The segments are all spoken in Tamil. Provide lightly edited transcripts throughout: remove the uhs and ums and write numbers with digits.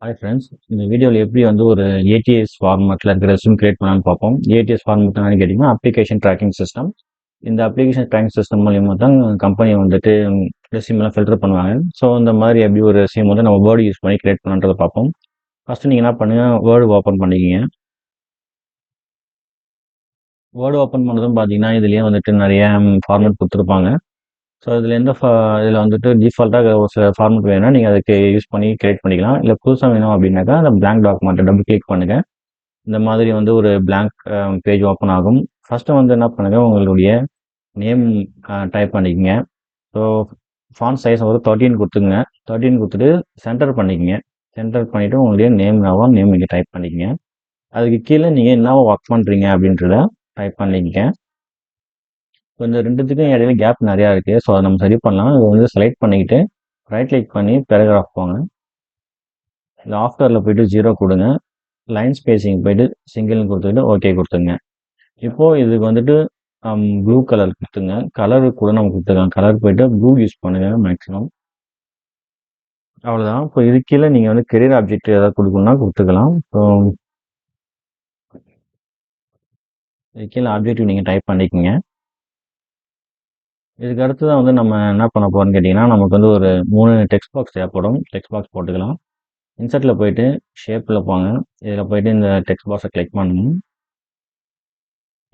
ஹாய் ஃப்ரெண்ட்ஸ், இந்த வீடியோவில் எப்படி வந்து ஒரு ஏடிஎஸ் ஃபார்மேட்டில் இருக்கிற ரெஸ்யூம் கிரியேட் பண்ணலான்னு பார்ப்போம். ஏடிஎஸ் ஃபார்மேட் என்னன்னு கேட்டிங்கன்னா அப்ளிகேஷன் ட்ராக்கிங் சிஸ்டம். இந்த அப்ளிகேஷன் ட்ராக்கிங் சிஸ்டம் மூலியமாக தான் கம்பெனி வந்துட்டு ரெஸ்யூம்லாம் ஃபில்டர் பண்ணுவாங்க. ஸோ இந்த மாதிரி எப்படி ஒரு ரெஸ்யூம் வந்து நம்ம வேர்டு யூஸ் பண்ணி கிரியேட் பண்ணுறதை பார்ப்போம். ஃபஸ்ட்டு நீங்கள் என்ன பண்ணுங்கள், வேர்டு ஓப்பன் பண்ணிக்கிங்க. வேர்டு ஓப்பன் பண்ணதும் பார்த்தீங்கன்னா இதுலேயே வந்துட்டு நிறைய ஃபார்மேட் கொடுத்துருப்பாங்க. ஸோ இதில் இதில் வந்துட்டு டிஃபால்ட்டாக ஒரு சில ஃபார்மேட் வேணும்னா நீங்கள் அதுக்கு யூஸ் பண்ணி கிரியேட் பண்ணிக்கலாம். இல்லை புதுசாக வேணும் அப்படின்னாக்கா அந்த பிளாங்க் டாக்குமெண்ட்டை டபுள் கிளிக் பண்ணுங்கள். இந்த மாதிரி வந்து ஒரு பிளாங்க் பேஜ் ஓப்பன் ஆகும். ஃபஸ்ட்டு வந்து என்ன பண்ணுங்கள், உங்களுடைய நேம் டைப் பண்ணிக்கங்க. ஸோ ஃபாண்ட் சைஸ் ஒரு 13 கொடுத்துங்க. 13 கொடுத்துட்டு சென்டர் பண்ணிக்கங்க. சென்டர் பண்ணிவிட்டு உங்களுடைய நேம் இங்கே டைப் பண்ணிக்கங்க. அதுக்கு கீழே நீங்கள் என்ன ஒர்க் பண்ணுறீங்க அப்படின்றத டைப் பண்ணிக்கங்க. ஸோ இந்த ரெண்டுத்துக்கும் இடையில கேப் நிறையா இருக்குது. ஸோ அதை நம்ம சரி பண்ணலாம். இதை வந்து செலக்ட் பண்ணிக்கிட்டு ரைட் கிளிக் பண்ணி பேராகிராஃப் போங்க. இது ஆஃப்டரில் போயிட்டு 0 கொடுங்க. லைன் ஸ்பேசிங் போயிட்டு சிங்கிள்னு கொடுத்துக்கிட்டு ஓகே கொடுத்துங்க. இப்போது இதுக்கு வந்துட்டு ப்ளூ கலர் கொடுத்துங்க. கலரு கூட நம்ம கொடுத்துக்கலாம். கலர் போயிட்டு ப்ளூ யூஸ் பண்ணுங்கள் மேக்ஸிமம். அவ்வளோதான். இப்போ இது கீழே நீங்கள் வந்து கெரியர் ஆப்ஜெக்ட் ஏதாவது கொடுக்கணும்னா கொடுத்துக்கலாம். ஸோ இது கீழே ஆப்ஜெக்டிவ் நீங்கள் டைப் பண்ணிக்கோங்க. இதுக்கு அடுத்து தான் வந்து நம்ம என்ன பண்ண போகிறோம்னு கேட்டிங்கன்னா, நமக்கு வந்து ஒரு 3 டெக்ஸ்ட் பாக்ஸ் தேவைப்படும். டெக்ஸ்ட் பாக்ஸ் போட்டுக்கலாம். இன்சர்ட்டில் போயிட்டு ஷேப்பில் போங்க. இதில் போயிட்டு இந்த டெக்ஸ்ட் பாக்ஸை கிளிக் பண்ணுங்க.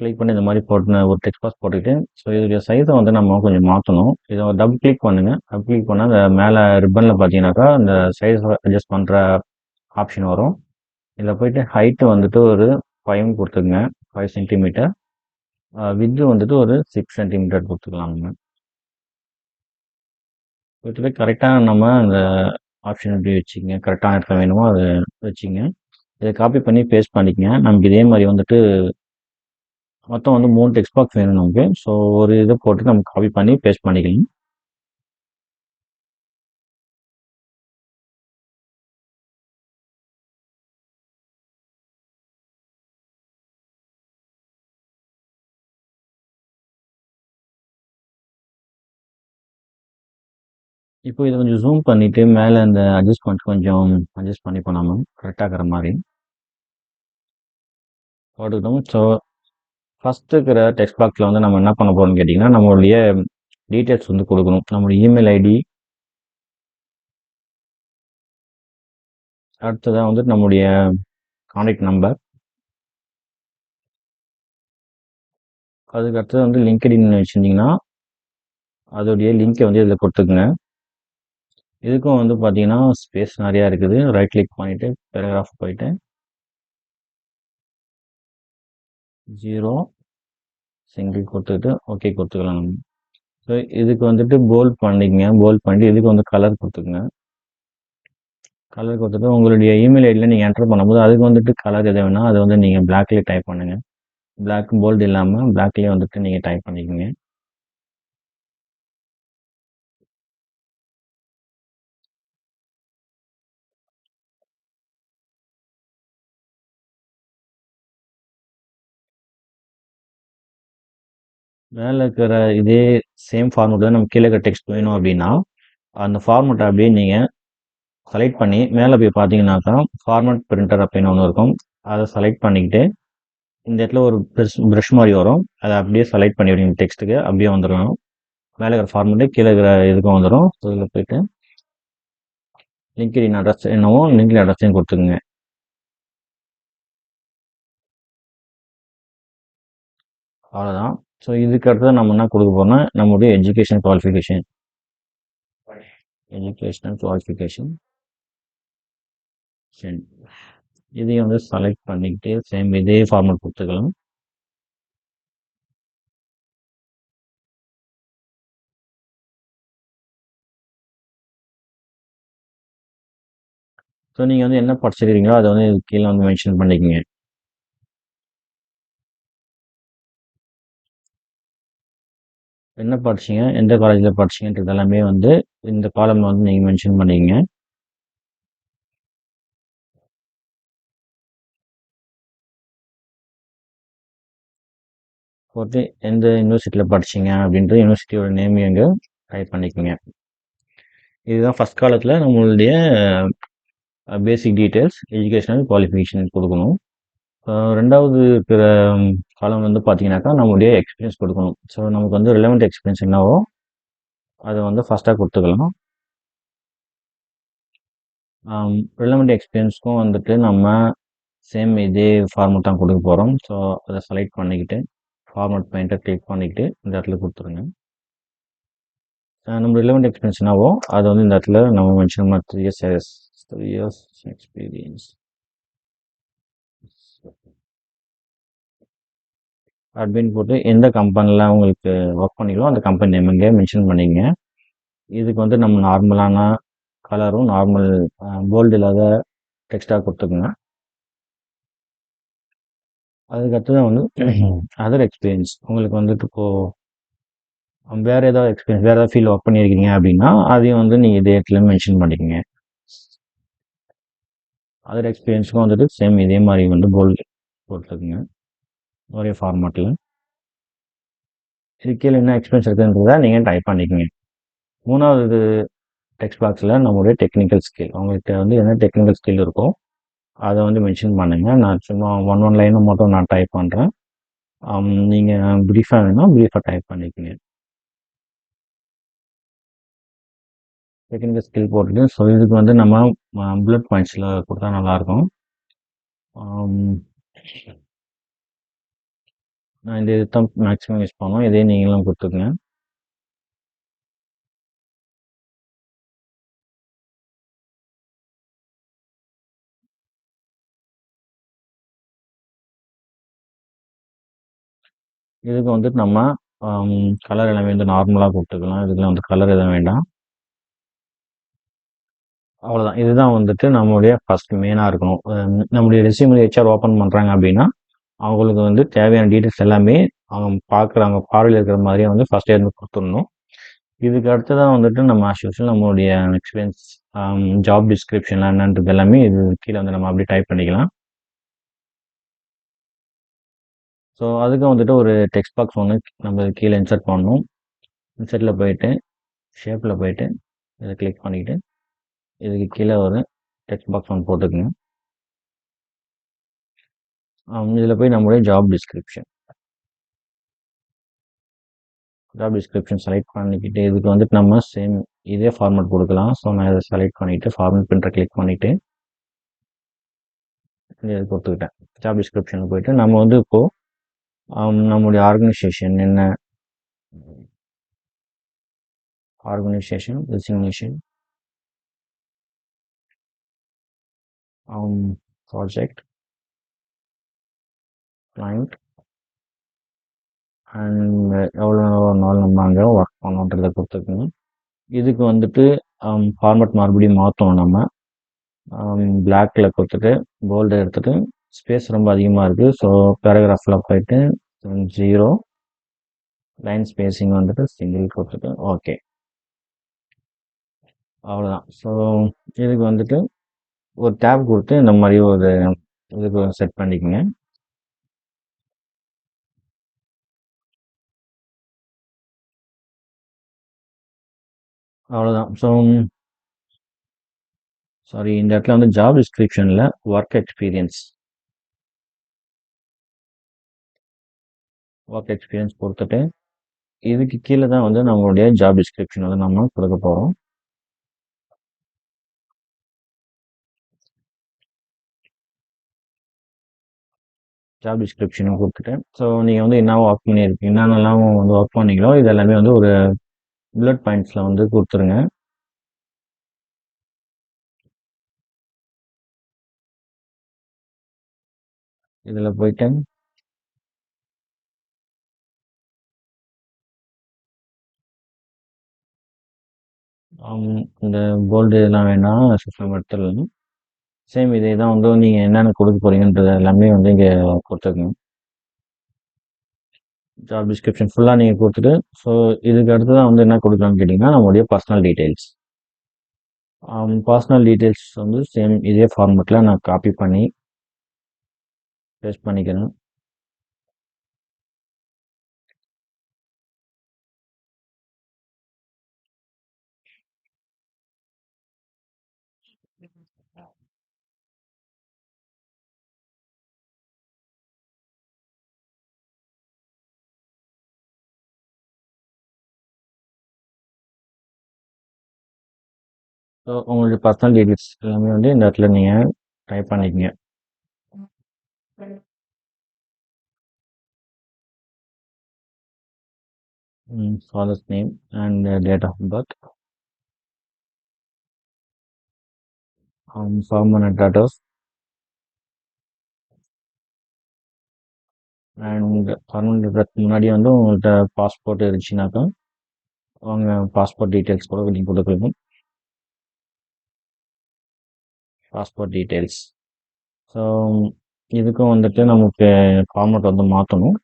கிளிக் பண்ணி இந்த மாதிரி போட்டு ஒரு டெக்ஸ்ட் பாக்ஸ் போட்டுக்கிட்டு, ஸோ இதோடைய சைஸை வந்து நம்ம கொஞ்சம் மாற்றணும். இதை டபுள் கிளிக் பண்ணுங்கள். டபுள் கிளிக் பண்ணால் அந்த மேலே ரிப்பனில் பார்த்தீங்கன்னாக்கா இந்த சைஸை அட்ஜஸ்ட் பண்ணுற ஆப்ஷன் வரும். இதில் போயிட்டு ஹைட்டு வந்துட்டு ஒரு 5 கொடுத்துக்குங்க. 5 சென்டிமீட்டர். வித்து வந்துட்டு ஒரு 6 சென்டிமீட்டர் கொடுத்துக்கலாம். நம்ம கொடுத்துட்டு கரெக்டாக நம்ம அந்த ஆப்ஷன் எப்படி வச்சுக்கங்க, கரெக்டான இடத்துல வேணுமோ அதை வச்சுங்க. இதை காப்பி பண்ணி பேஸ்ட் பண்ணிக்கங்க. நமக்கு இதே மாதிரி வந்துட்டு மொத்தம் வந்து 3 டெக்ஸ்ட் பாக்ஸ் வேணும் நமக்கு. ஸோ ஒரு இதை போட்டு நம்ம காப்பி பண்ணி பேஸ்ட் பண்ணிக்கலாம். இப்போ இதை கொஞ்சம் ஜூம் பண்ணிவிட்டு மேலே அந்த அட்ஜஸ்ட்மெண்ட் கொஞ்சம் அட்ஜஸ்ட் பண்ணி பண்ணாமல் கரெக்டாக இருக்கிற மாதிரி போட்டுக்கிட்டோம். ஸோ ஃபஸ்ட்டு இருக்கிற டெக்ஸ்ட் பாக்ஸில் வந்து நம்ம என்ன பண்ண போகிறோம்னு கேட்டிங்கன்னா, நம்மளுடைய டீட்டெயில்ஸ் வந்து கொடுக்கணும். நம்மளுடைய இமெயில் ஐடி, அடுத்ததாக வந்துட்டு நம்முடைய கான்டாக்ட் நம்பர், அதுக்கு அடுத்தது வந்து லிங்க்டின் வச்சுருந்தீங்கன்னா அதோடைய லிங்க்கை வந்து இதில் கொடுத்துக்குங்க. இதுக்கும் வந்து பார்த்தீங்கன்னா ஸ்பேஸ் நிறையா இருக்குது. ரைட் கிளிக் பண்ணிவிட்டு பேராகிராஃப் போயிட்டு 0 சிங்கிள் கொடுத்துக்கிட்டு ஓகே கொடுத்துக்கலாம் நம்ம. ஸோ இதுக்கு வந்துட்டு போல்ட் பண்ணிக்கங்க. போல்ட் பண்ணிட்டு இதுக்கு வந்து கலர் கொடுத்துக்குங்க. கலர் கொடுத்துட்டு உங்களுடைய இமெயில் ஐடியில் நீங்கள் என்டர் பண்ணும்போது அதுக்கு வந்துட்டு கலர் எது வேணால் அதை வந்து நீங்கள் பிளாக்லேயே டைப் பண்ணுங்கள். பிளாக் போல்டு இல்லாமல் பிளாக்லேயே வந்துட்டு நீங்கள் டைப் பண்ணிக்கோங்க. மேலே இருக்கிற இதே சேம் ஃபார்மேட்டில் நம்ம கீழே இருக்கிற டெக்ஸ்ட் வேணும் அப்படின்னா அந்த ஃபார்மேட்டை அப்படியே நீங்கள் செலக்ட் பண்ணி மேலே போய் பார்த்தீங்கன்னாக்கா ஃபார்மேட் பிரிண்டர் அப்படின்னு ஒன்று இருக்கும். அதை செலக்ட் பண்ணிக்கிட்டு இந்த இடத்துல ஒரு ப்ரஷ் மாதிரி வரும். அதை அப்படியே செலக்ட் பண்ணி விடுங்க. டெக்ஸ்ட்டுக்கு அப்படியே வந்துடும். மேலே இருக்கிற ஃபார்மேட்டு கீழே இருக்கிற இதுக்கும் வந்துடும். இதில் போயிட்டு லிங்க்டின் அட்ரஸ் என்னவோ லிங்க்டின் அட்ரஸையும் கொடுத்துக்குங்க. அவ்வளோதான். ஸோ இதுக்கு அடுத்தது நம்ம என்ன கொடுக்க போகிறோம்னா நம்மளுடைய எஜுகேஷனல் குவாலிஃபிகேஷன் இதையும் வந்து செலக்ட் பண்ணிக்கிட்டு சேம் இதே ஃபார்மேட் கொடுத்துக்கலாம். ஸோ நீங்கள் வந்து என்ன படிச்சிருக்கீங்களோ அதை வந்து இது கீழே வந்து மென்ஷன் பண்ணிக்கோங்க. என்ன படிச்சீங்க, எந்த காலேஜில் படிச்சீங்கன்றது எல்லாமே வந்து இந்த காலமில் வந்து நீங்கள் மென்ஷன் பண்ணிக்கங்க. போட்டு எந்த யூனிவர்சிட்டியில் படிச்சீங்க அப்படின்ற யூனிவர்சிட்டியோட நேம் எங்கே டைப் பண்ணிக்கோங்க. இதுதான் ஃபஸ்ட் காலத்தில் நம்மளுடைய பேசிக் டீட்டெயில்ஸ், எஜுகேஷனல் குவாலிஃபிகேஷன் கொடுக்கணும். 2வது இருக்கிற காலம் வந்து பார்த்தீங்கன்னாக்கா, நம்முடைய எக்ஸ்பீரியன்ஸ் கொடுக்கணும். ஸோ நமக்கு வந்து ரிலவெண்ட் எக்ஸ்பீரியன்ஸ் என்னவோ அதை வந்து ஃபஸ்ட்டாக கொடுத்துக்கலாம். ரிலவெண்ட் எக்ஸ்பீரியன்ஸ்க்கும் வந்துட்டு நம்ம சேம் இதே ஃபார்மட் தான் கொடுக்க போகிறோம். ஸோ அதை செலக்ட் பண்ணிக்கிட்டு ஃபார்மட் பாயிண்ட்டை கிளிக் பண்ணிக்கிட்டு இந்த இடத்துல கொடுத்துருங்க. நம்ம ரிலவெண்ட் எக்ஸ்பீரியன்ஸ் என்னவோ அதை வந்து இந்த இடத்துல நம்ம மென்ஷன் பண்ண 3 இயர்ஸ் எக்ஸ்பீரியன்ஸ் அப்படின்னு போட்டு எந்த கம்பெனியில் உங்களுக்கு ஒர்க் பண்ணிங்களோ அந்த கம்பெனி நேம் இங்கே மென்ஷன் பண்ணிங்க. இதுக்கு வந்து நம்ம நார்மலான கலரும் நார்மல் போல்டு இல்லாத டெக்ஸ்டாக கொடுத்துக்குங்க. அதுக்கடுத்து தான் வந்து அதர் எக்ஸ்பீரியன்ஸ் உங்களுக்கு வந்துட்டு இப்போது வேறு ஏதாவது எக்ஸ்பீரியன்ஸ் வேறு ஏதாவது ஃபீல்டு ஒர்க் பண்ணியிருக்கீங்க அப்படின்னா அதையும் வந்து நீங்கள் இதே இடத்துல மென்ஷன் பண்ணிக்கோங்க. அதர் எக்ஸ்பீரியன்ஸுக்கும் வந்துட்டு சேம் இதே மாதிரி வந்து போல்டு போட்டுக்குங்க ஒரே ஃபார்மேட்டில். இது கீழே என்ன எக்ஸ்பீரியன்ஸ் இருக்குன்றதை நீங்கள் டைப் பண்ணிக்கோங்க. 3வது டெக்ஸ்ட் பாக்ஸில் நம்மளுடைய டெக்னிக்கல் ஸ்கில் உங்கள்கிட்ட வந்து என்ன டெக்னிக்கல் ஸ்கில் இருக்கோ அதை வந்து மென்ஷன் பண்ணுங்கள். நான் சும்மா ஒன் லைனை மட்டும் நான் டைப் பண்ணுறேன். நீங்கள் ப்ரீஃபாக வேணும்னா ப்ரீஃபாக டைப் பண்ணிக்கோங்க. டெக்னிக்கல் ஸ்கில் போட்டுட்டு ஸோ இதுக்கு வந்து நம்ம புல்லட் பாயிண்ட்ஸில் கொடுத்தா நல்லாயிருக்கும். நான் இந்த இது தான் மேக்ஸிமம் யூஸ் பண்ணுவோம். இதே நீங்களும் கொடுத்துக்குங்க. இதுக்கு வந்துட்டு நம்ம கலர் எல்லாமே வந்து நார்மலாக கொடுத்துக்கலாம். இதுக்கு வந்து கலர் எதுவும் வேண்டாம். அவ்வளோதான். இதுதான் வந்துட்டு நம்மளுடைய ஃபர்ஸ்ட் மெயினாக இருக்கணும். நம்முடைய ரெஸ்யூமில் ஹெச்ஆர் ஓப்பன் பண்ணுறாங்க அப்படின்னா அவங்களுக்கு வந்து தேவையான டீட்டெயில்ஸ் எல்லாமே அவங்க பார்க்குறாங்க பார்வையில் இருக்கிற மாதிரியே வந்து ஃபஸ்ட்டே இருந்து கொடுத்துடணும். இதுக்கு அடுத்ததான் வந்துட்டு நம்ம ஆஸ் யூஷுவல் நம்மளுடைய எக்ஸ்பீரியன்ஸ் ஜாப் டிஸ்கிரிப்ஷன் என்னன்றது எல்லாமே இது கீழே வந்து நம்ம அப்படியே டைப் பண்ணிக்கலாம். ஸோ அதுக்கு வந்துட்டு ஒரு டெக்ஸ்ட் பாக்ஸ் ஒன்று நம்ம கீழே இன்சர்ட் பண்ணணும். இன்சர்ட்டில் போயிட்டு ஷேப்பில் போயிட்டு இதை கிளிக் பண்ணிக்கிட்டு இதுக்கு கீழே ஒரு டெக்ஸ்ட் பாக்ஸ் ஒன்று போட்டுக்குங்க. இதில் போய் நம்மளுடைய ஜாப் டிஸ்கிரிப்ஷன் செலக்ட் பண்ணிக்கிட்டு இதுக்கு வந்துட்டு நம்ம சேம் இதே ஃபார்மேட் கொடுக்கலாம். ஸோ நான் இதை செலக்ட் பண்ணிவிட்டு ஃபார்மேட் பிரிண்டரை கிளிக் பண்ணிவிட்டு இதை கொடுத்துக்கிட்டேன். ஜாப் டிஸ்கிரிப்ஷனில் போயிட்டு நம்ம வந்து இப்போது நம்மளுடைய ஆர்கனைசேஷன் என்ன organisation designation project client and எவ்வளோ நாள் நம்ம அங்கே ஒர்க் பண்ணோன்றதை கொடுத்துருக்குங்க. இதுக்கு வந்துட்டு ஃபார்மேட் மறுபடியும் மாற்றணும். நம்ம பிளாக்கில் கொடுத்துட்டு போல்டு எடுத்துகிட்டு ஸ்பேஸ் ரொம்ப அதிகமாக இருக்குது. ஸோ பேராகிராஃபில் போயிட்டு 0 லைன் ஸ்பேஸிங் வந்துட்டு சிங்கிள் கொடுத்துட்டு ஓகே அவ்வளோதான். ஸோ இதுக்கு வந்துட்டு ஒரு டேப் கொடுத்து இந்த மாதிரி ஒரு இதுக்கு செட் பண்ணிக்கோங்க. அவ்வளோதான். ஸோ சாரி இந்த இடத்துல வந்து ஜாப் டிஸ்கிரிப்ஷனில் ஒர்க் எக்ஸ்பீரியன்ஸ் கொடுத்துட்டு இதுக்கு கீழே தான் வந்து நம்மளுடைய ஜாப் டிஸ்கிரிப்ஷன் வந்து நம்ம கொடுக்க போகிறோம். ஜாப் டிஸ்கிரிப்ஷனும் கொடுத்துட்டு ஸோ நீங்கள் வந்து என்ன ஒர்க் பண்ணியிருக்கீங்க என்னென்னலாம் வந்து ஒர்க் பண்ணீங்களோ இது எல்லாமே வந்து ஒரு புல்லட் பாயிண்ட்ஸில் வந்து கொடுத்துருங்க. இதில் போயிட்டு இந்த போல்டு இதெல்லாம் வேண்டாம் சிஸ்டம் எடுத்துடலாம். சேம் இதே தான் வந்து நீங்கள் என்னென்ன கொடுக்க போகிறீங்கன்றது எல்லாமே வந்து இங்கே கொடுத்துருக்கணும். ஜாப் டிஸ்கிரிப்ஷன் ஃபுல்லாக நீங்கள் கொடுத்துட்டு ஸோ இதுக்கு அடுத்து தான் வந்து என்ன கொடுக்கலாம்னு கேட்டிங்கன்னா நம்மளுடைய பர்சனல் டீட்டெயில்ஸ் வந்து சேம் இதே ஃபார்மேட்டில் நான் காப்பி பண்ணி பேஸ்ட் பண்ணிக்கிறேன். ஸோ உங்களுடைய பர்சனல் டீட்டெயில்ஸ் எல்லாமே வந்து இந்த இடத்துல நீங்கள் டைப் பண்ணிக்கங்க. Father's name and date of birth, permanent address and permanent address முன்னாடி வந்து உங்கள்கிட்ட பாஸ்போர்ட் இருந்துச்சுனாக்கா அவங்க பாஸ்போர்ட் டீட்டெயில்ஸ் கூட நீங்கள் கொடுக்கணும். Passport details. ஸோ இதுக்கும் வந்துட்டு நமக்கு ஃபார்மேட் வந்து மாற்றணும்.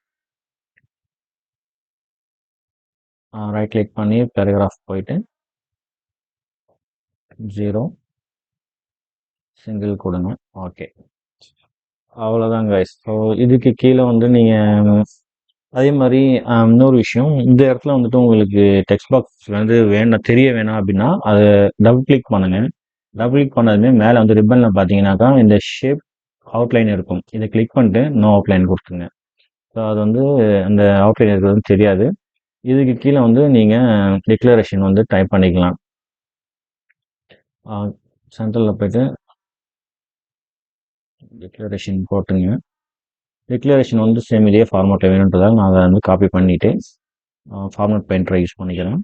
ரைட் கிளிக் பண்ணி பேராகிராஃப் போயிட்டு 0 சிங்கிள் கொடுங்க. ஓகே, அவ்வளோதான் கைஸ். ஸோ இதுக்கு கீழே வந்து நீங்கள் அதே மாதிரி இன்னொரு விஷயம், இந்த இடத்துல வந்துட்டு உங்களுக்கு டெக்ஸ்ட் பாக்ஸ் வந்து தெரிய வேணாம் அப்படின்னா அதை டபுள் கிளிக் பண்ணுங்க. டபுள் கிளிக் பண்ணதுமே மேலே வந்து ரிப்பனில் பார்த்தீங்கன்னாக்கா இந்த ஷேப் அவுட்லைன் இருக்கும். இதை கிளிக் பண்ணிட்டு நோ அவுட்லைன் கொடுத்துருங்க. ஸோ அது வந்து அந்த அவுட்லைன் இருக்கிறது தெரியாது. இதுக்கு கீழே வந்து நீங்கள் டிக்ளரேஷன் வந்து டைப் பண்ணிக்கலாம். சென்ட்ரலில் போயிட்டு டிக்ளரேஷன் போட்டுங்க. டிக்ளரேஷன் வந்து சேம் இதே ஃபார்மேட்டில் வேணுன்றதால நான் அதை வந்து காப்பி பண்ணிவிட்டு ஃபார்மேட் பெயிண்டரை யூஸ் பண்ணிக்கிறேன்.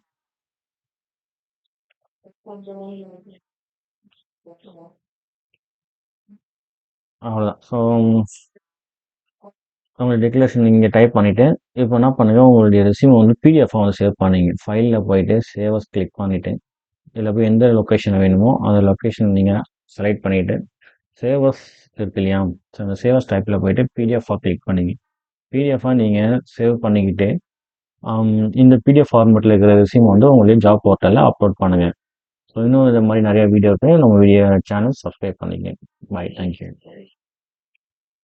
அவ்வளோதான். ஸோ உங்களுடைய டிக்ளரேஷன் நீங்கள் டைப் பண்ணிவிட்டு இப்போ என்ன பண்ணுங்கள், உங்களுடைய ரெஸ்யூம் வந்து பிடிஎஃப் வந்து சேவ் பண்ணிங்க. ஃபைலில் போயிட்டு சேவஸ் கிளிக் பண்ணிவிட்டு இதில் போய் எந்த லொக்கேஷன் வேணுமோ அந்த லொக்கேஷன் நீங்கள் செலக்ட் பண்ணிவிட்டு சேவஸ் இருக்கு இல்லையா, ஸோ அந்த சேவஸ் டைப்பில் போயிட்டு பிடிஎஃபாக கிளிக் பண்ணிங்க. பிடிஎஃபாக நீங்கள் சேவ் பண்ணிக்கிட்டு இந்த பிடிஎஃப் ஃபார்மேட்டில் இருக்கிற ரெஸ்யூம் வந்து உங்களுடைய ஜாப் போர்ட்டலில் அப்லோட் பண்ணுங்கள். ஸோ இன்னும் இந்த மாதிரி நிறைய வீடியோக்கு நம்ம வீடியோ சேனல் சப்ஸ்கிரைப் பண்ணிக்கங்க. Bye, thank you.